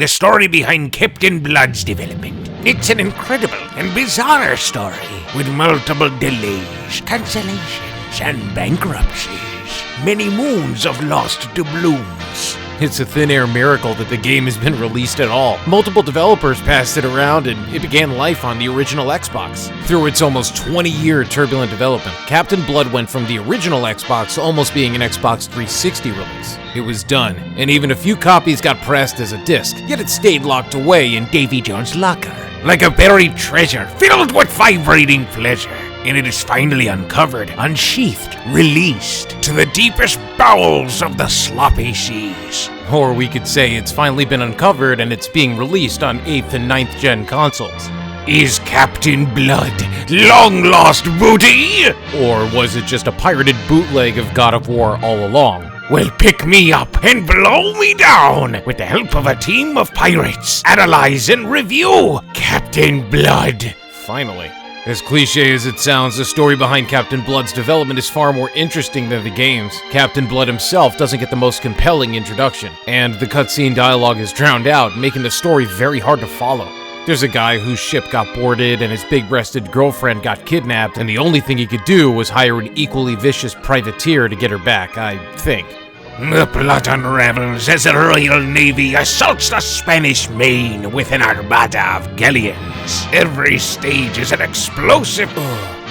the story behind Captain Blood's development. It's an incredible and bizarre story with multiple delays, cancellations, and bankruptcies. Many moons of lost doubloons. It's a thin air miracle that the game has been released at all. Multiple developers passed it around and it began life on the original Xbox. Through its almost 20-year turbulent development, Captain Blood went from the original Xbox to almost being an Xbox 360 release. It was done, and even a few copies got pressed as a disc, yet it stayed locked away in Davy Jones' locker, like a buried treasure filled with vibrating pleasure. And it is finally uncovered, unsheathed, released to the deepest bowels of the sloppy seas. Or we could say it's finally been uncovered and it's being released on 8th and 9th gen consoles. Is Captain Blood long lost booty? Or was it just a pirated bootleg of God of War all along? Well, pick me up and blow me down with the help of a team of pirates. Analyze and review Captain Blood. Finally. As cliche as it sounds, the story behind Captain Blood's development is far more interesting than the game's. Captain Blood himself doesn't get the most compelling introduction, and the cutscene dialogue is drowned out, making the story very hard to follow. There's a guy whose ship got boarded and his big-breasted girlfriend got kidnapped, and the only thing he could do was hire an equally vicious privateer to get her back, I think. The plot unravels as the Royal Navy assaults the Spanish Main with an armada of galleons. Every stage is an explosive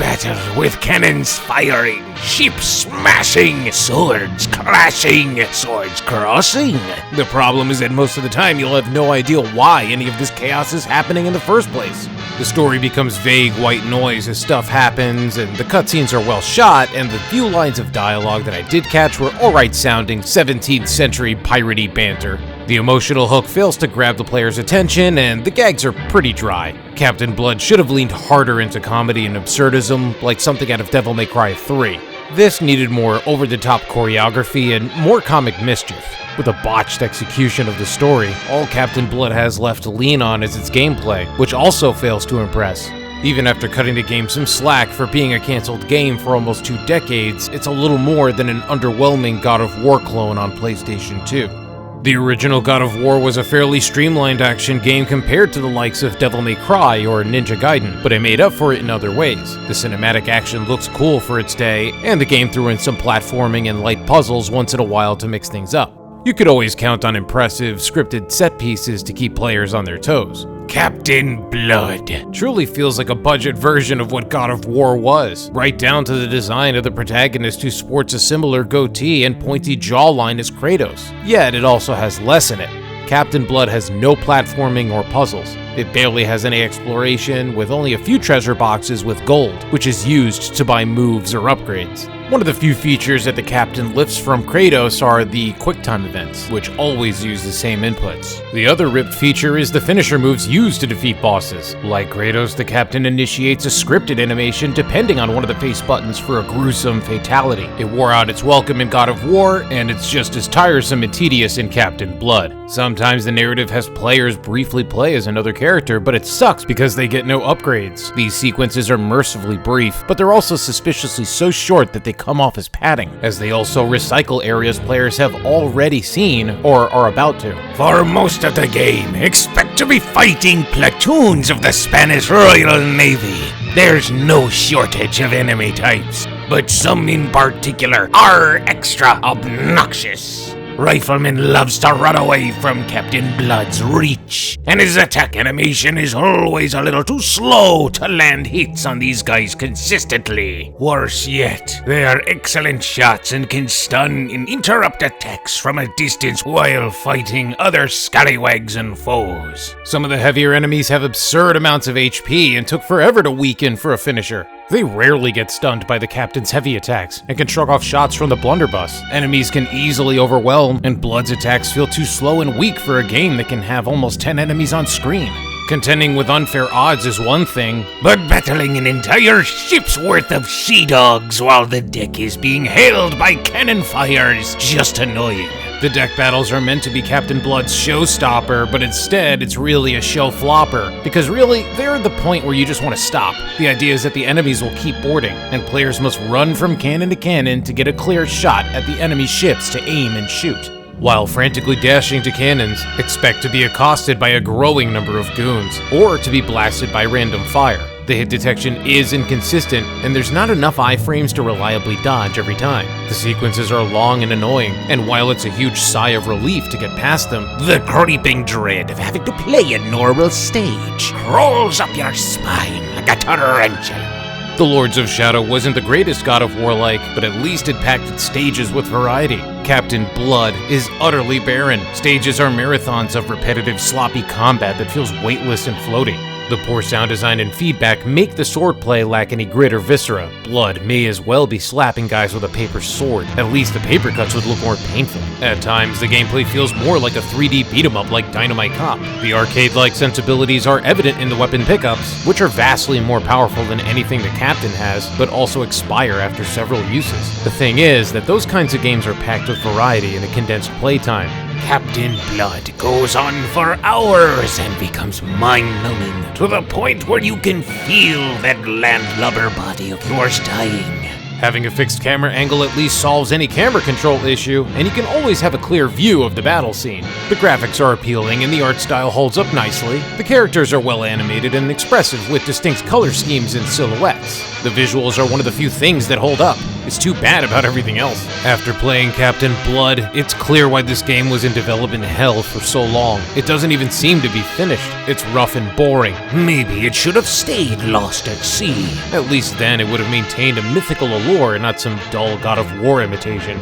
battle with cannons firing, ships smashing, swords clashing, swords crossing. The problem is that most of the time you'll have no idea why any of this chaos is happening in the first place. The story becomes vague white noise as stuff happens, and the cutscenes are well shot, and the few lines of dialogue that I did catch were alright sounding 17th century piratey banter. The emotional hook fails to grab the player's attention, and the gags are pretty dry. Captain Blood should have leaned harder into comedy and absurdism, like something out of Devil May Cry 3. This needed more over-the-top choreography and more comic mischief. With a botched execution of the story, all Captain Blood has left to lean on is its gameplay, which also fails to impress. Even after cutting the game some slack for being a cancelled game for almost 2 decades, it's a little more than an underwhelming God of War clone on PlayStation 2. The original God of War was a fairly streamlined action game compared to the likes of Devil May Cry or Ninja Gaiden, but it made up for it in other ways. The cinematic action looks cool for its day, and the game threw in some platforming and light puzzles once in a while to mix things up. You could always count on impressive, scripted set pieces to keep players on their toes. Captain Blood truly feels like a budget version of what God of War was, right down to the design of the protagonist who sports a similar goatee and pointy jawline as Kratos. Yet it also has less in it. Captain Blood has no platforming or puzzles. It barely has any exploration, with only a few treasure boxes with gold, which is used to buy moves or upgrades. One of the few features that the captain lifts from Kratos are the QuickTime events, which always use the same inputs. The other ripped feature is the finisher moves used to defeat bosses. Like Kratos, the captain initiates a scripted animation depending on one of the face buttons for a gruesome fatality. It wore out its welcome in God of War, and it's just as tiresome and tedious in Captain Blood. Sometimes the narrative has players briefly play as another character, but it sucks because they get no upgrades. These sequences are mercifully brief, but they're also suspiciously so short that they come off as padding, as they also recycle areas players have already seen or are about to. For most of the game, expect to be fighting platoons of the Spanish Royal Navy. There's no shortage of enemy types, but some in particular are extra obnoxious. Rifleman loves to run away from Captain Blood's reach, and his attack animation is always a little too slow to land hits on these guys consistently. Worse yet, they are excellent shots and can stun and interrupt attacks from a distance while fighting other scallywags and foes. Some of the heavier enemies have absurd amounts of HP and took forever to weaken for a finisher. They rarely get stunned by the captain's heavy attacks and can shrug off shots from the blunderbuss. Enemies can easily overwhelm, and Blood's attacks feel too slow and weak for a game that can have almost 10 enemies on screen. Contending with unfair odds is one thing, but battling an entire ship's worth of sea dogs while the deck is being hailed by cannon fire is just annoying. The deck battles are meant to be Captain Blood's showstopper, but instead it's really a show flopper, because really, they're at the point where you just want to stop. The idea is that the enemies will keep boarding, and players must run from cannon to cannon to get a clear shot at the enemy ships to aim and shoot. While frantically dashing to cannons, expect to be accosted by a growing number of goons, or to be blasted by random fire. The hit detection is inconsistent, and there's not enough iframes to reliably dodge every time. The sequences are long and annoying, and while it's a huge sigh of relief to get past them, the creeping dread of having to play a normal stage crawls up your spine like a tarantula. The Lords of Shadow wasn't the greatest God of War like, but at least it packed its stages with variety. Captain Blood is utterly barren. Stages are marathons of repetitive, sloppy combat that feels weightless and floating. The poor sound design and feedback make the swordplay lack any grit or viscera. Blood may as well be slapping guys with a paper sword. At least the paper cuts would look more painful. At times, the gameplay feels more like a 3D beat-em-up like Dynamite Cop. The arcade-like sensibilities are evident in the weapon pickups, which are vastly more powerful than anything the Captain has, but also expire after several uses. The thing is that those kinds of games are packed with variety in a condensed playtime. Captain Blood goes on for hours and becomes mind-numbing, to the point where you can feel that landlubber body of yours dying. Having a fixed camera angle at least solves any camera control issue, and you can always have a clear view of the battle scene. The graphics are appealing and the art style holds up nicely. The characters are well animated and expressive with distinct color schemes and silhouettes. The visuals are one of the few things that hold up. It's too bad about everything else. After playing Captain Blood, it's clear why this game was in development hell for so long. It doesn't even seem to be finished. It's rough and boring. Maybe it should have stayed lost at sea. At least then it would have maintained a mythical allure and not some dull God of War imitation.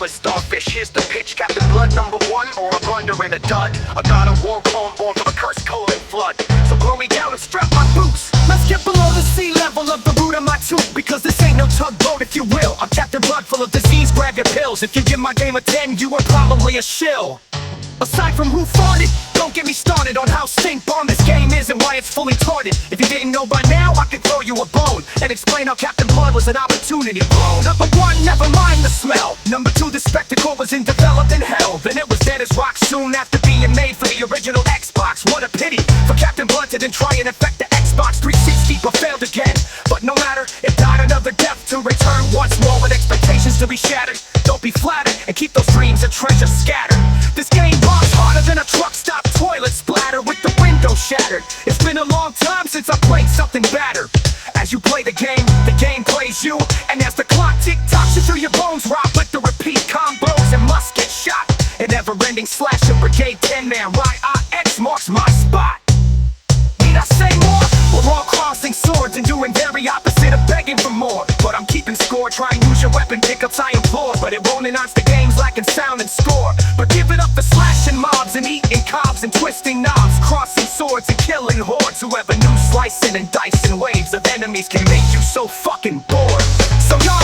Starfish, here's the pitch. Captain Blood, #1, or a blunder and a dud. A god of war, clone born from a cursed cold and flood. So blow me down and strap my boots. Let's get below the sea level of the root of my tooth, because this ain't no tugboat, if you will. I'm Captain Blood, full of disease, grab your pills. If you give my game a 10, you are probably a shill. Aside from who fought it, don't get me started on how stink bomb this game is and why it's fully torted. If you didn't know by now, I could throw you a bone and explain how Captain Blood was an opportunity blown. #1, never mind the smell. #2, the spectacle was in developed in hell. Then it was dead as rock soon after being made for the original Xbox. What a pity for Captain Blood to then try and affect the Xbox 360, but failed again. But no matter, it died another death to return once more with expectations to be shattered. Don't be flattered and keep those dreams and treasures scattered. This game bombs harder than a truck stop toilet splatter with the window shattered. It's been a long time since I played something better. As you play the game plays you. And as the clock tick-tocks, you feel your bones rock with the repeat combos and must get shot. An never-ending slash of Brigade 10-man YIX marks my spot. Need I say more? We're all crossing swords and doing very opposite of begging for more. But I'm keeping score, try and use your weapon pickups I implore. But it won't announce the game's lacking sound and score. But give it up for slashing mobs and eating cobs and twisting knobs, crossing swords and killing hordes. Whoever knew slicing and dicing waves of enemies can make you so fucking bored. So y'all